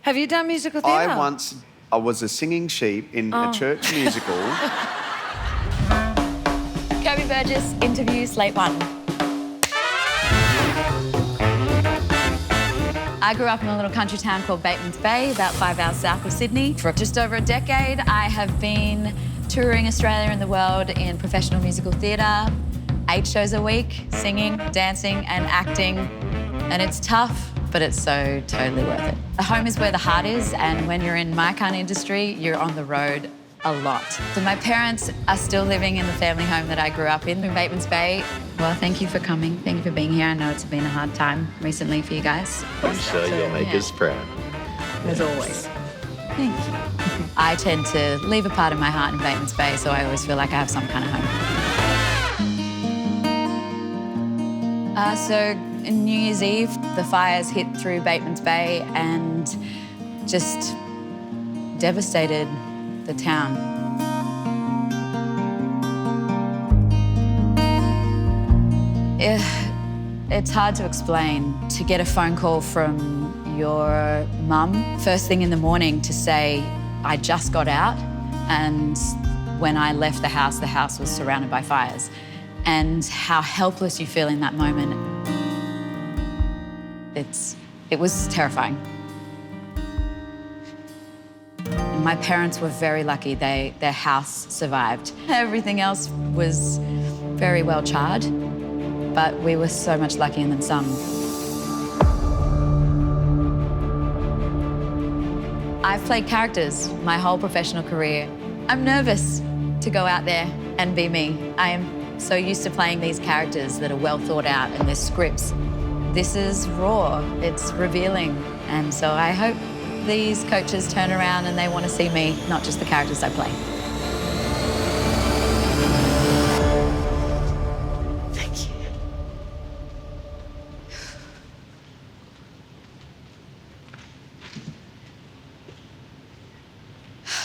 Have you done musical theatre? I was a singing sheep in a church musical. Kirby Burgess interview Slate 1. I grew up in a little country town called Batemans Bay, about 5 hours south of Sydney. For just over a decade, I have been touring Australia and the world in professional musical theatre, 8 shows a week, singing, dancing and acting. And it's tough, but it's so totally worth it. The home is where the heart is, and when you're in my kind of industry, you're on the road a lot. So my parents are still living in the family home that I grew up in Batemans Bay. Well, thank you for coming. Thank you for being here. I know it's been a hard time recently for you guys. I'm sure you'll make us proud. As always. Thank you. I tend to leave a part of my heart in Batemans Bay, so I always feel like I have some kind of home. So on New Year's Eve, the fires hit through Batemans Bay and just devastated the town. It's hard to explain. To get a phone call from your mum first thing in the morning to say, I just got out, and when I left the house was surrounded by fires. And how helpless you feel in that moment. It was terrifying. My parents were very lucky. Their house survived. Everything else was very well charred, but we were so much luckier than some. I've played characters my whole professional career. I'm nervous to go out there and be me. I am so used to playing these characters that are well thought out and their scripts. This is raw, it's revealing. And so I hope these coaches turn around and they want to see me, not just the characters I play. Thank you.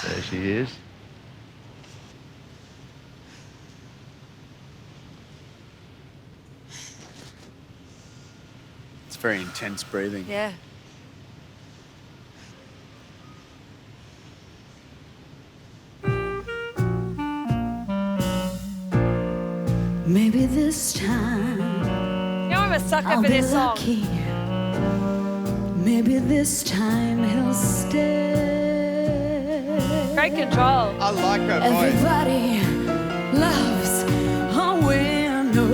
There she is. It's very intense breathing. Yeah. Maybe this time You know, I'm a sucker I'll for be this song. lucky. Maybe this time he'll stay. Great control. I like her voice. Everybody loves a winner,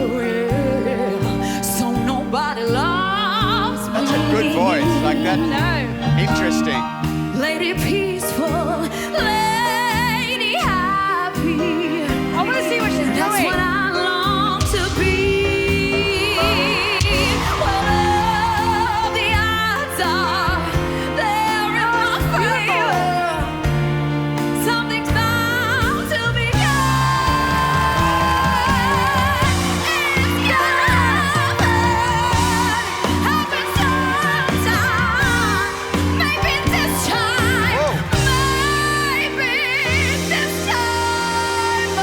yeah. So nobody loves me. That's a good voice. Like that. No. Interesting. Lady peaceful, lady happy. I want to see what she's That's doing. what I long to be. Well, all the odds are they're in my favor. Something's bound to be good. It's gonna happen sometime. Maybe this time. Maybe this time.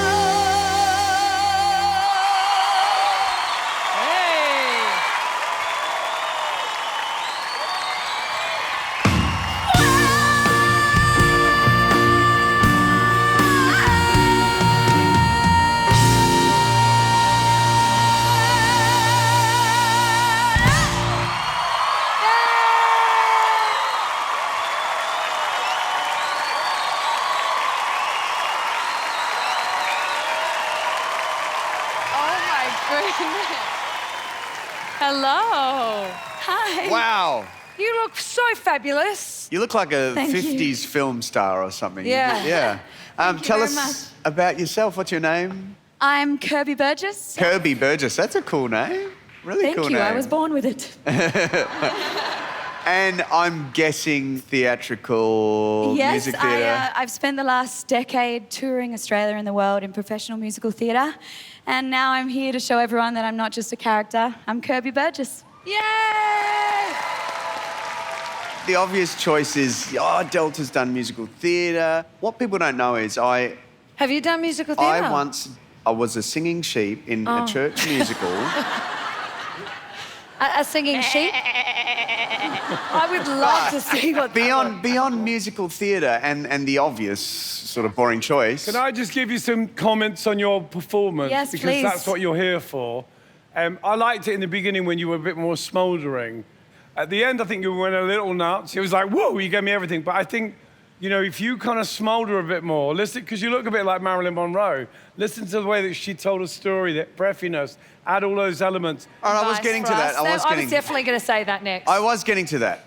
Hey. Oh my goodness. Hello. Hi. Wow. You look so fabulous. You look like a Thank you. 50s film star or something. Yeah. Yeah. Tell very us much. about yourself. What's your name? I'm Kirby Burgess. Kirby Burgess. That's a cool name. Really Thank cool you. name. I was born with it. And I'm guessing theatrical Yes, music theatre. I've spent the last decade touring Australia and the world in professional musical theatre, and now I'm here to show everyone that I'm not just a character. I'm Kirby Burgess. Yay! The obvious choice is, Delta's done musical theatre. What people don't know is I Have you done musical theatre? I was a singing sheep in a church musical. A singing sheep? I would love to see what Beyond musical theatre and the obvious sort of boring choice. Can I just give you some comments on your performance? Yes, because please. that's what you're here for. I liked it in the beginning when you were a bit more smouldering. At the end, I think you went a little nuts. It was like, whoa, you gave me everything. But I think, you know, if you kind of smoulder a bit more, listen, because you look a bit like Marilyn Monroe, listen to the way that she told a story, that breathiness, add all those elements. All right, I was getting to that. I was definitely going to say that next. I was getting to that.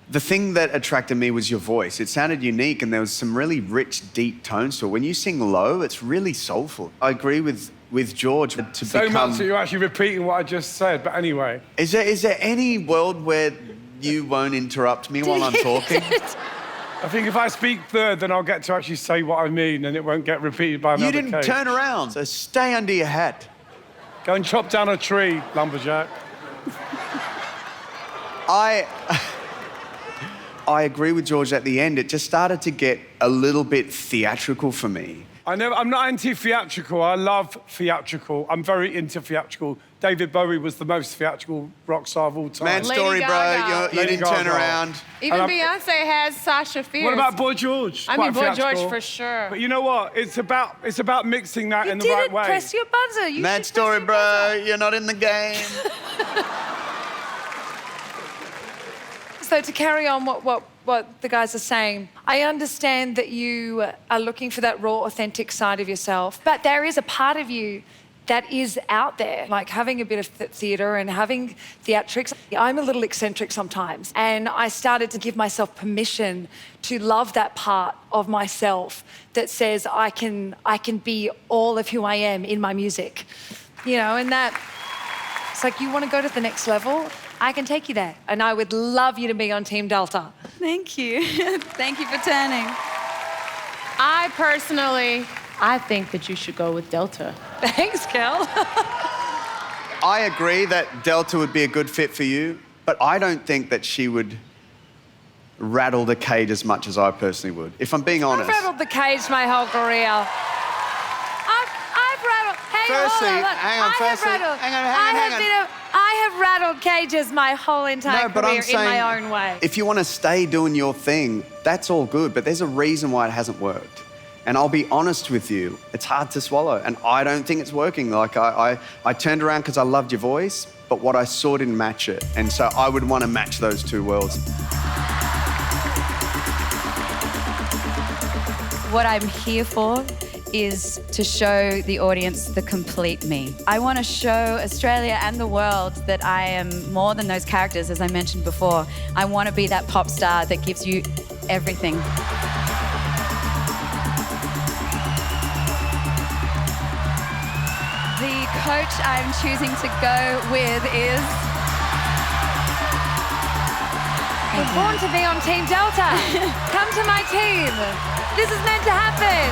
The thing that attracted me was your voice. It sounded unique and there was some really rich, deep tones to it. When you sing low, it's really soulful. I agree with George to So become... much that you're actually repeating what I just said, but anyway. Is there any world where you won't interrupt me while I'm talking? I think if I speak third, then I'll get to actually say what I mean and it won't get repeated by another You didn't Kate. turn around, so stay under your hat. Go and chop down a tree, lumberjack. I agree with George at the end. It just started to get a little bit theatrical for me. I'm not anti-theatrical. I love theatrical. I'm very into theatrical. David Bowie was the most theatrical rock star of all time. Man Lady story, bro. Gaga. You didn't turn Gaga. around. Even And Beyonce has Sasha Fierce. What about Boy George? I mean, Quite Boy theatrical. George for sure. But you know what? It's about mixing that in the right way. Press your buzzer. You Mad should press story, your bro. buzzer. You're not in the game. So to carry on what the guys are saying, I understand that you are looking for that raw, authentic side of yourself, but there is a part of you that is out there, like having a bit of theatre and having theatrics. I'm a little eccentric sometimes, and I started to give myself permission to love that part of myself that says I can be all of who I am in my music, you know, and that it's like, you want to go to the next level? I can take you there, and I would love you to be on Team Delta. Thank you. Thank you for turning. I personally, I think that you should go with Delta. Thanks, Kel. I agree that Delta would be a good fit for you, but I don't think that she would rattle the cage as much as I personally would, if I'm being honest. I've rattled the cage my whole career. I've rattled. I have rattled cages my whole entire career in my own way. If you want to stay doing your thing, that's all good, but there's a reason why it hasn't worked. And I'll be honest with you, it's hard to swallow, and I don't think it's working. Like, I turned around because I loved your voice, but what I saw didn't match it. And so I would want to match those two worlds. What I'm here for is to show the audience the complete me. I want to show Australia and the world that I am more than those characters, as I mentioned before. I want to be that pop star that gives you everything. The coach I'm choosing to go with is... You're born to be on Team Delta. Come to my team. This is meant to happen.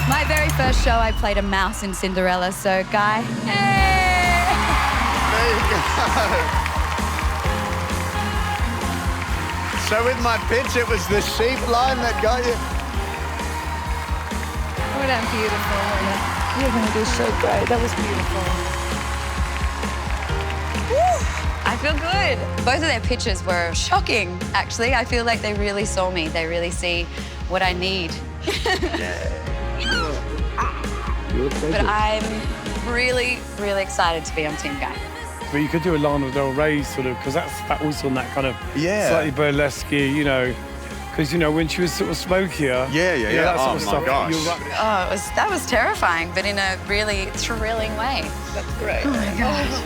My very first show, I played a mouse in Cinderella, so Guy. Hey! There you go. So with my pitch, it was the sheep line that got you. Oh, that's beautiful. You're going to do so great. That was beautiful. I feel good. Both of their pitches were shocking, actually. I feel like they really saw me. They really see what I need. But I'm really, really excited to be on Team Guy. But you could do a Lana Del Rey sort of, because that was on that kind of Yeah. slightly burlesque, you know, because, you know, when she was sort of smokier. Yeah. That sort Oh, of my stuff. gosh. You're right. Oh, that was terrifying, but in a really thrilling way. That's great. Oh my gosh.